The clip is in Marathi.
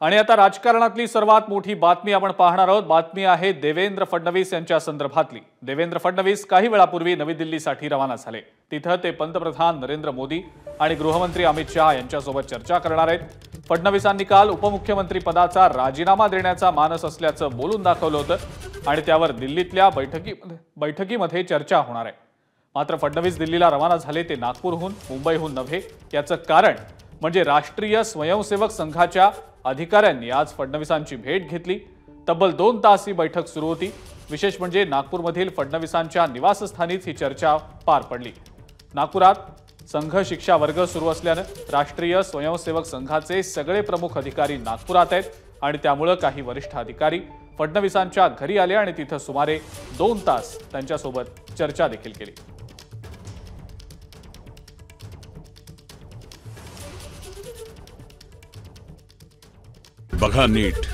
आणि आता राजकारणातली सर्वात मोठी बातमी आपण पाहणार आहोत। बातमी आहे देवेंद्र फडणवीस यांच्या संदर्भातली। देवेंद्र फडणवीस काही वेळापूर्वी नवी दिल्लीसाठी रवाना झाले। तिथे ते पंतप्रधान नरेंद्र मोदी आणि गृहमंत्री अमित शाह यांच्यासोबत चर्चा करणार आहेत। फडणवीसांनी काल उपमुख्यमंत्री पदाचा राजीनामा देण्याचा मानस असल्याचं बोलून दाखवलं होतं आणि त्यावर दिल्लीतल्या बैठकीमध्ये चर्चा होणार आहे। मात्र फडणवीस दिल्लीला रवाना झाले ते नागपूरहून, मुंबईहून नव्हे। याचं कारण म्हणजे राष्ट्रीय स्वयंसेवक संघाच्या अधिकाऱ्यांनी आज फडणवीसांची भेट घेतली। तब्बल 2 तास ही बैठक सुरू होती। विशेष म्हणजे नागपूरमधील फडणवीसांच्या निवासस्थानीच ही चर्चा पार पडली। नागपुरात संघ शिक्षा वर्ग सुरू असल्याने राष्ट्रीय स्वयंसेवक संघाचे सगळे प्रमुख अधिकारी नागपुरात आहेत आणि त्यामुळे काही वरिष्ठ अधिकारी फडणवीसांच्या घरी आले आणि तिथे सुमारे 2 तास त्यांच्यासोबत चर्चा देखील केली। बघा नीट,